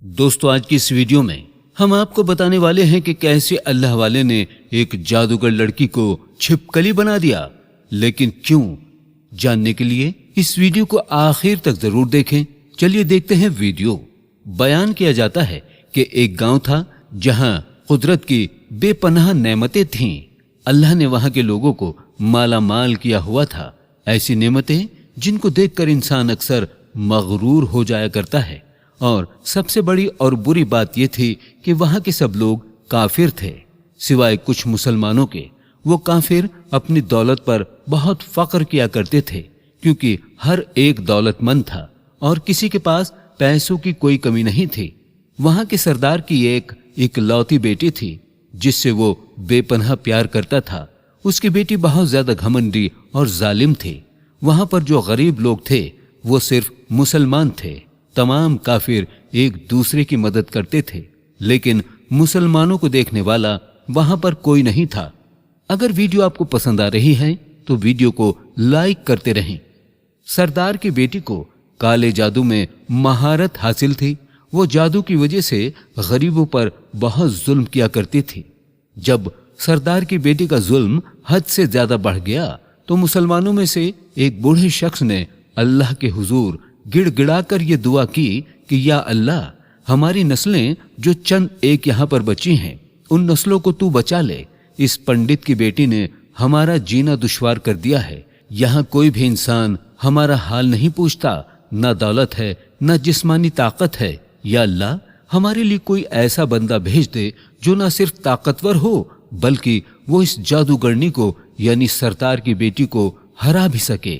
दोस्तों, आज की इस वीडियो में हम आपको बताने वाले हैं कि कैसे अल्लाह वाले ने एक जादूगर लड़की को छिपकली बना दिया। लेकिन क्यों, जानने के लिए इस वीडियो को आखिर तक जरूर देखें। चलिए देखते हैं वीडियो। बयान किया जाता है कि एक गांव था जहां कुदरत की बेपनाह नेमतें थीं। अल्लाह ने वहां के लोगों को माला माल किया हुआ था। ऐसी नेमतें जिनको देखकर इंसान अक्सर मगरूर हो जाया करता है। और सबसे बड़ी और बुरी बात यह थी कि वहां के सब लोग काफिर थे, सिवाय कुछ मुसलमानों के। वो काफिर अपनी दौलत पर बहुत फख्र किया करते थे, क्योंकि हर एक दौलतमंद था और किसी के पास पैसों की कोई कमी नहीं थी। वहां के सरदार की एक इकलौती बेटी थी जिससे वो बेपनाह प्यार करता था। उसकी बेटी बहुत ज्यादा घमंडी और जालिम थी। वहां पर जो गरीब लोग थे वो सिर्फ मुसलमान थे। तमाम काफिर एक दूसरे की मदद करते थे, लेकिन मुसलमानों को देखने वाला वहां पर कोई नहीं था। अगर वीडियो आपको पसंद आ रही है तो वीडियो को लाइक करते रहें। सरदार की बेटी को काले जादू में महारत हासिल थी। वो जादू की वजह से गरीबों पर बहुत जुल्म किया करती थी। जब सरदार की बेटी का जुल्म हद से ज्यादा बढ़ गया तो मुसलमानों में से एक बूढ़े शख्स ने अल्लाह के हुजूर गिड़गिड़ाकर ये दुआ की कि या अल्लाह, हमारी नस्लें जो चंद एक यहाँ पर बची हैं, उन नस्लों को तू बचा ले। इस पंडित की बेटी ने हमारा जीना दुश्वार कर दिया है। यहाँ कोई भी इंसान हमारा हाल नहीं पूछता। न दौलत है, न जिस्मानी ताकत है। या अल्लाह, हमारे लिए कोई ऐसा बंदा भेज दे जो न सिर्फ ताकतवर हो बल्कि वो इस जादूगरनी को यानी सरदार की बेटी को हरा भी सके।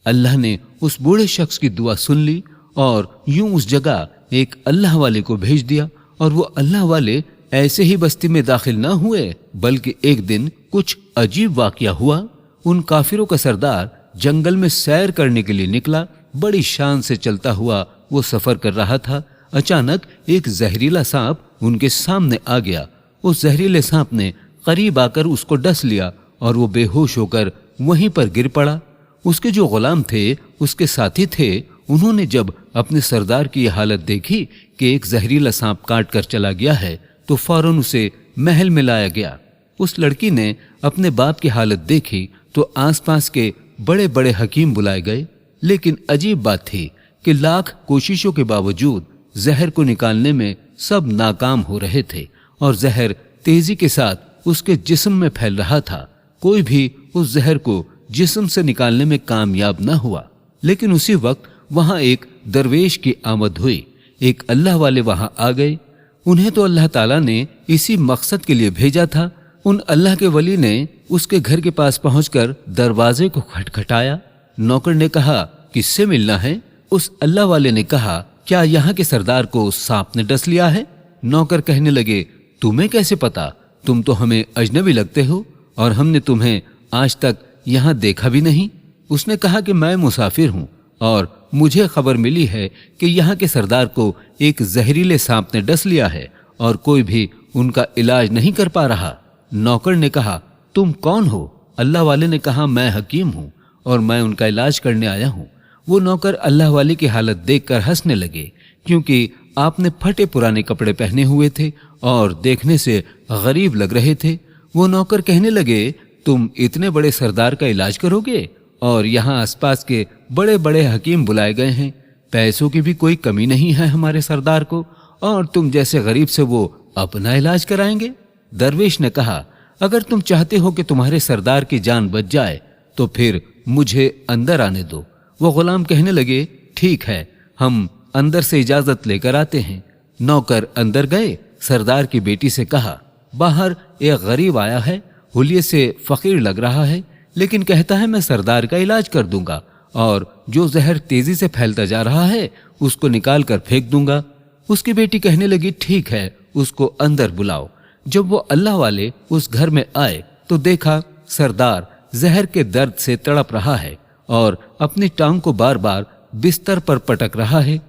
अल्लाह ने उस बूढ़े शख्स की दुआ सुन ली और यूं उस जगह एक अल्लाह वाले को भेज दिया। और वो अल्लाह वाले ऐसे ही बस्ती में दाखिल न हुए, बल्कि एक दिन कुछ अजीब वाकया हुआ। उन काफिरों का सरदार जंगल में सैर करने के लिए निकला। बड़ी शान से चलता हुआ वो सफर कर रहा था। अचानक एक जहरीला सांप उनके सामने आ गया। उस जहरीले सांप ने करीब आकर उसको डस लिया और वो बेहोश होकर वहीं पर गिर पड़ा। उसके जो गुलाम थे, उसके साथी थे, उन्होंने जब अपने सरदार की यह हालत देखी कि एक जहरीला सांप काट कर चला गया है, तो फौरन उसे महल में लाया गया। उस लड़की ने अपने बाप की हालत देखी तो आसपास के बड़े बड़े हकीम बुलाए गए। लेकिन अजीब बात थी कि लाख कोशिशों के बावजूद जहर को निकालने में सब नाकाम हो रहे थे और जहर तेजी के साथ उसके जिस्म में फैल रहा था। कोई भी उस जहर को जिस्म से निकालने में कामयाब न हुआ। लेकिन उसी वक्त वहां एक दरवेश की आमद हुई। एक अल्लाह वाले वहां आ गए। उन्हें तो अल्लाह ताला ने इसी मकसद के लिए भेजा था। उन अल्लाह के वली ने उसके घर के पास पहुंचकर दरवाजे को खटखटाया। नौकर ने कहा, किससे मिलना है? उस अल्लाह वाले ने कहा, क्या यहाँ के सरदार को सांप ने डस लिया है? नौकर कहने लगे, तुम्हें कैसे पता? तुम तो हमें अजनबी लगते हो और हमने तुम्हें आज तक यहाँ देखा भी नहीं। उसने कहा कि मैं मुसाफिर हूँ और मुझे खबर मिली है कि यहाँ के सरदार को एक जहरीले सांप ने डस लिया है और कोई भी उनका इलाज नहीं कर पा रहा। नौकर ने कहा, तुम कौन हो? अल्लाह वाले ने कहा, मैं हकीम हूँ और मैं उनका इलाज करने आया हूँ। वो नौकर अल्लाह वाले की हालत देखकर हंसने लगे, क्योंकि आपने फटे पुराने कपड़े पहने हुए थे और देखने से गरीब लग रहे थे। वो नौकर कहने लगे, तुम इतने बड़े सरदार का इलाज करोगे और यहाँ आसपास के बड़े बड़े हकीम बुलाए गए हैं। पैसों की भी कोई कमी नहीं है हमारे सरदार को, और तुम जैसे गरीब से वो अपना इलाज कराएंगे? दरवेश ने कहा, अगर तुम चाहते हो कि तुम्हारे सरदार की जान बच जाए तो फिर मुझे अंदर आने दो। वो गुलाम कहने लगे, ठीक है, हम अंदर से इजाजत लेकर आते हैं। नौकर अंदर गए। सरदार की बेटी से कहा, बाहर एक गरीब आया है, हुलिये से फकीर लग रहा है, लेकिन कहता है मैं सरदार का इलाज कर दूंगा और जो जहर तेजी से फैलता जा रहा है उसको निकाल कर फेंक दूंगा। उसकी बेटी कहने लगी, ठीक है, उसको अंदर बुलाओ। जब वो अल्लाह वाले उस घर में आए तो देखा सरदार जहर के दर्द से तड़प रहा है और अपनी टांग को बार बार बिस्तर पर पटक रहा है।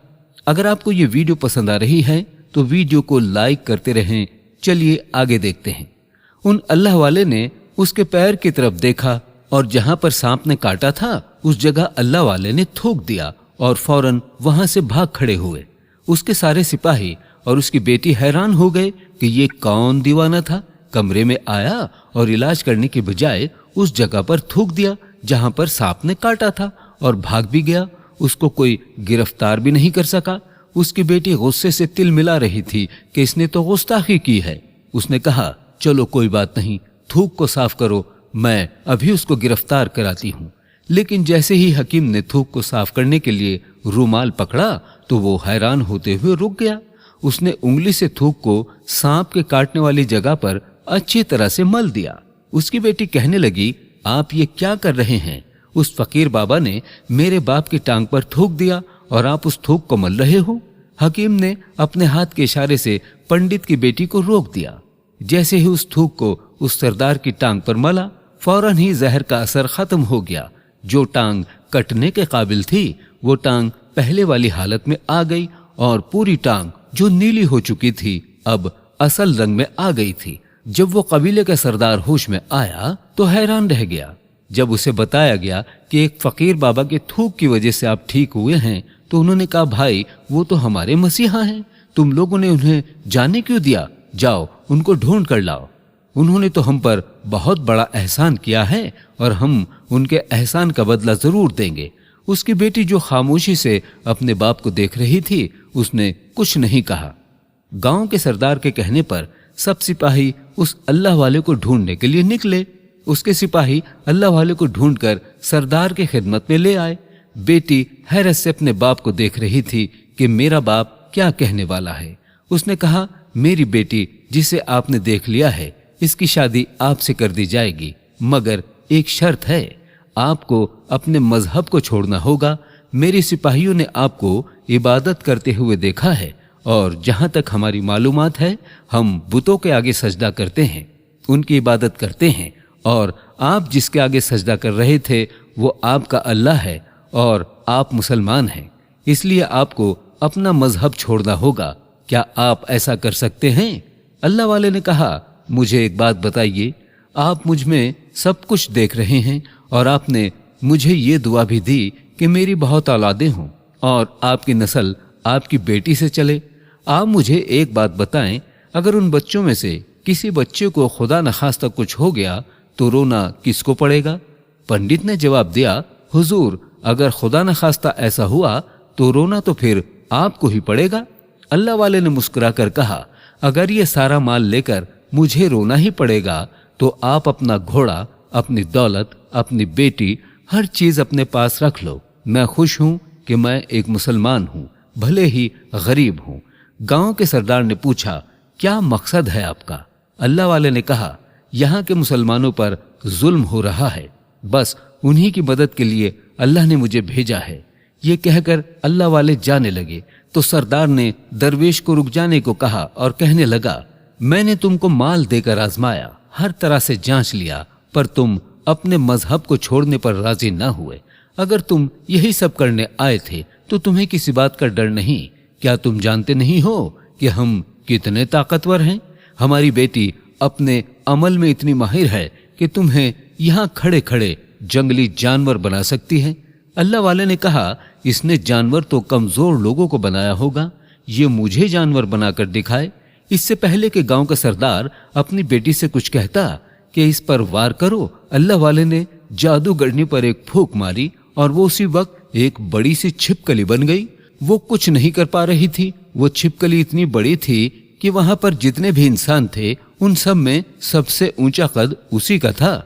अगर आपको ये वीडियो पसंद आ रही है तो वीडियो को लाइक करते रहें। चलिए आगे देखते हैं। उन अल्लाह वाले ने उसके पैर की तरफ देखा और जहां पर सांप ने काटा था उस जगह अल्लाह वाले ने थूक दिया और फौरन वहां से भाग खड़े हुए। उसके सारे सिपाही اور اس کی بیٹی حیران ہو گئے کہ یہ کون دیوانہ تھا، کمرے میں آیا اور علاج کرنے کے بجائے اس جگہ پر تھوک دیا جہاں پر سانپ نے کاٹا تھا اور بھاگ بھی گیا۔ اس کو کوئی گرفتار بھی نہیں کر سکا۔ اس کی بیٹی غصے سے تل ملا رہی تھی کہ اس نے تو گستاخی کی ہے۔ اس نے کہا چلو کوئی بات نہیں، تھوک کو صاف کرو، میں ابھی اس کو گرفتار کراتی ہوں۔ لیکن جیسے ہی حکیم نے تھوک کو صاف کرنے کے لیے رومال پکڑا تو وہ حیران ہوتے ہوئے رک گیا۔ اس نے انگلی سے تھوک کو سانپ کے کاٹنے والی جگہ پر اچھی طرح سے مل دیا۔ اس کی بیٹی کہنے لگی آپ یہ کیا کر رہے ہیں؟ اس فقیر بابا نے میرے باپ کی ٹانگ پر تھوک دیا اور آپ اس تھوک کو مل رہے ہو۔ حکیم نے اپنے ہاتھ کے اشارے سے پنڈت کی بیٹی کو روک دیا۔ جیسے ہی اس تھوک کو اس سردار کی ٹانگ پر ملا، فوراً ہی زہر کا اثر ختم ہو گیا۔ جو ٹانگ کٹنے کے قابل تھی وہ ٹانگ پہلے والی حالت میں آ گئی اور پوری ٹانگ جو نیلی ہو چکی تھی اب اصل رنگ میں آ گئی تھی۔ جب وہ قبیلے کا سردار ہوش میں آیا تو حیران رہ گیا۔ جب اسے بتایا گیا کہ ایک فقیر بابا کے تھوک کی وجہ سے آپ ٹھیک ہوئے ہیں تو انہوں نے کہا بھائی وہ تو ہمارے مسیحا ہیں، تم لوگوں نے انہیں جانے کیوں دیا؟ جاؤ ان کو ڈھونڈ کر لاؤ۔ انہوں نے تو ہم پر بہت بڑا احسان کیا ہے اور ہم ان کے احسان کا بدلہ ضرور دیں گے۔ اس کی بیٹی جو خاموشی سے اپنے باپ کو دیکھ رہی تھی اس نے کچھ نہیں کہا۔ گاؤں کے سردار کے کہنے پر سب سپاہی اس اللہ والے کو ڈھونڈنے کے لیے نکلے۔ اس کے سپاہی اللہ والے کو ڈھونڈ کر سردار کے خدمت میں لے آئے۔ بیٹی حیرت سے اپنے باپ کو دیکھ رہی تھی کہ میرا باپ کیا کہنے والا ہے۔ اس نے کہا میری بیٹی جسے آپ نے دیکھ لیا ہے اس کی شادی آپ سے کر دی جائے گی، مگر ایک شرط ہے، آپ کو اپنے مذہب کو چھوڑنا ہوگا۔ میرے سپاہیوں نے آپ کو عبادت کرتے ہوئے دیکھا ہے اور جہاں تک ہماری معلومات ہے ہم بتوں کے آگے سجدہ کرتے ہیں، ان کی عبادت کرتے ہیں، اور آپ جس کے آگے سجدہ کر رہے تھے وہ آپ کا اللہ ہے اور آپ مسلمان ہیں، اس لیے آپ کو اپنا مذہب چھوڑنا ہوگا۔ کیا آپ ایسا کر سکتے ہیں؟ اللہ والے نے کہا مجھے ایک بات بتائیے، آپ مجھ میں سب کچھ دیکھ رہے ہیں اور آپ نے مجھے یہ دعا بھی دی کہ میری بہت اولادیں ہوں اور آپ کی نسل آپ کی بیٹی سے چلے۔ آپ مجھے ایک بات بتائیں، اگر ان بچوں میں سے کسی بچے کو خدا نخواستہ کچھ ہو گیا تو رونا کس کو پڑے گا؟ پنڈت نے جواب دیا حضور اگر خدا نخواستہ ایسا ہوا تو رونا تو پھر آپ کو ہی پڑے گا۔ اللہ والے نے مسکرا کر کہا اگر یہ سارا مال لے کر مجھے رونا ہی پڑے گا تو آپ اپنا گھوڑا، اپنی دولت، اپنی بیٹی، ہر چیز اپنے پاس رکھ لو۔ میں خوش ہوں کہ میں ایک مسلمان ہوں، بھلے ہی غریب ہوں۔ گاؤں کے سردار نے پوچھا کیا مقصد ہے آپ کا؟ اللہ والے نے کہا یہاں کے مسلمانوں پر ظلم ہو رہا ہے، بس انہی کی مدد کے لیے اللہ نے مجھے بھیجا ہے۔ یہ کہہ کر اللہ والے جانے لگے تو سردار نے درویش کو رک جانے کو کہا اور کہنے لگا میں نے تم کو مال دے کر آزمایا، ہر طرح سے جانچ لیا، پر تم اپنے مذہب کو چھوڑنے پر راضی نہ ہوئے۔ اگر تم یہی سب کرنے آئے تھے تو تمہیں کسی بات کا ڈر نہیں؟ کیا تم جانتے نہیں ہو کہ ہم کتنے طاقتور ہیں؟ ہماری بیٹی اپنے عمل میں اتنی ماہر ہے کہ تمہیں یہاں کھڑے کھڑے جنگلی جانور بنا سکتی ہے۔ اللہ والے نے کہا اس نے جانور تو کمزور لوگوں کو بنایا ہوگا، یہ مجھے جانور بنا کر دکھائے۔ اس سے پہلے کہ گاؤں کا سردار اپنی بیٹی سے کچھ کہتا کہ اس پر وار کرو، اللہ والے نے جادوگرنی پر ایک پھونک ماری اور وہ اسی وقت ایک بڑی سی چھپکلی بن گئی۔ وہ کچھ نہیں کر پا رہی تھی، وہ چھپکلی اتنی بڑی تھی کہ وہاں پر جتنے بھی انسان تھے ان سب میں سب سے اونچا قد اسی کا تھا۔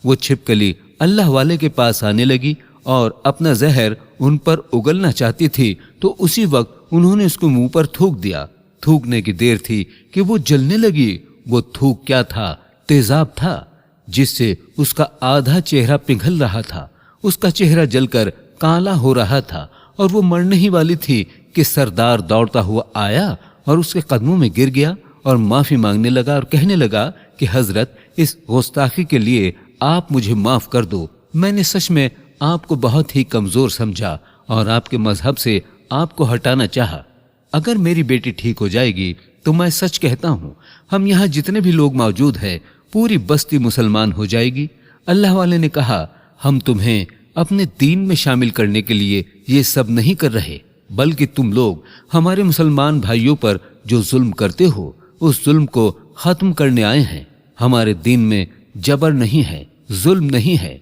وہ چھپکلی اللہ والے کے پاس آنے لگی اور اپنا زہر ان پر اگلنا چاہتی تھی تو اسی وقت انہوں نے اس کو منہ پر تھوک دیا۔ تھوکنے کی دیر تھی کہ وہ جلنے لگی۔ وہ تھوک کیا تھا؟ تیزاب تھا، جس سے اس کا آدھا چہرہ پگھل رہا تھا۔ اس کا چہرہ جل کر کالا ہو رہا تھا اور وہ مرنے ہی والی تھی کہ سردار دوڑتا ہوا آیا اور اس کے قدموں میں گر گیا اور معافی مانگنے لگا اور کہنے لگا کہ حضرت اس گستاخی کے لیے آپ مجھے معاف کر دو، میں نے سچ میں آپ کو بہت ہی کمزور سمجھا اور آپ کے مذہب سے آپ کو ہٹانا چاہا۔ اگر میری بیٹی ٹھیک ہو جائے گی تو میں سچ کہتا ہوں ہم یہاں جتنے بھی لوگ موجود ہیں پوری بستی مسلمان ہو جائے گی۔ اللہ والے نے کہا ہم تمہیں اپنے دین میں شامل کرنے کے لیے یہ سب نہیں کر رہے، بلکہ تم لوگ ہمارے مسلمان بھائیوں پر जो जुल्म करते हो उस जुल्म को खत्म करने आए हैं। हमारे दीन में जबर नहीं है, जुल्म नहीं है।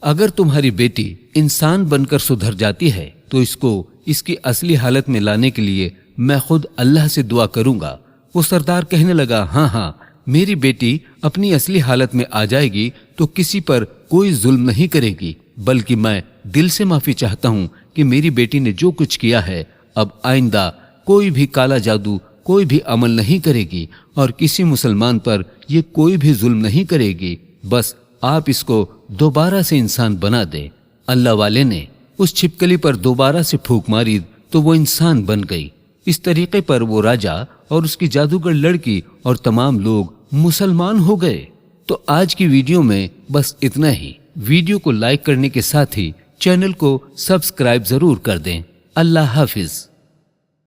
अगर तुम्हारी बेटी इंसान बनकर सुधर जाती है तो इसको इसकी असली हालत में लाने के लिए मैं खुद अल्लाह से दुआ करूंगा। वो सरदार कहने लगा, हाँ, मेरी बेटी अपनी असली हालत में आ जाएगी तो किसी पर कोई जुल्म नहीं करेगी, बल्कि मैं दिल से माफी चाहता हूँ कि मेरी बेटी ने जो कुछ किया है अब आइंदा कोई भी काला जादू, कोई भी अमल नहीं करेगी और किसी मुसलमान पर ये कोई भी जुल्म नहीं करेगी। बस आप इसको दोबारा से इंसान बना दे। अल्लाह वाले ने उस छिपकली पर दोबारा से फूंक मारी तो वो इंसान बन गई। इस तरीके पर वो राजा और उसकी जादूगर लड़की और तमाम लोग मुसलमान हो गए। तो आज की वीडियो में बस इतना ही। वीडियो को लाइक करने के साथ ही चैनल को सब्सक्राइब जरूर कर दें। अल्लाह हाफिज।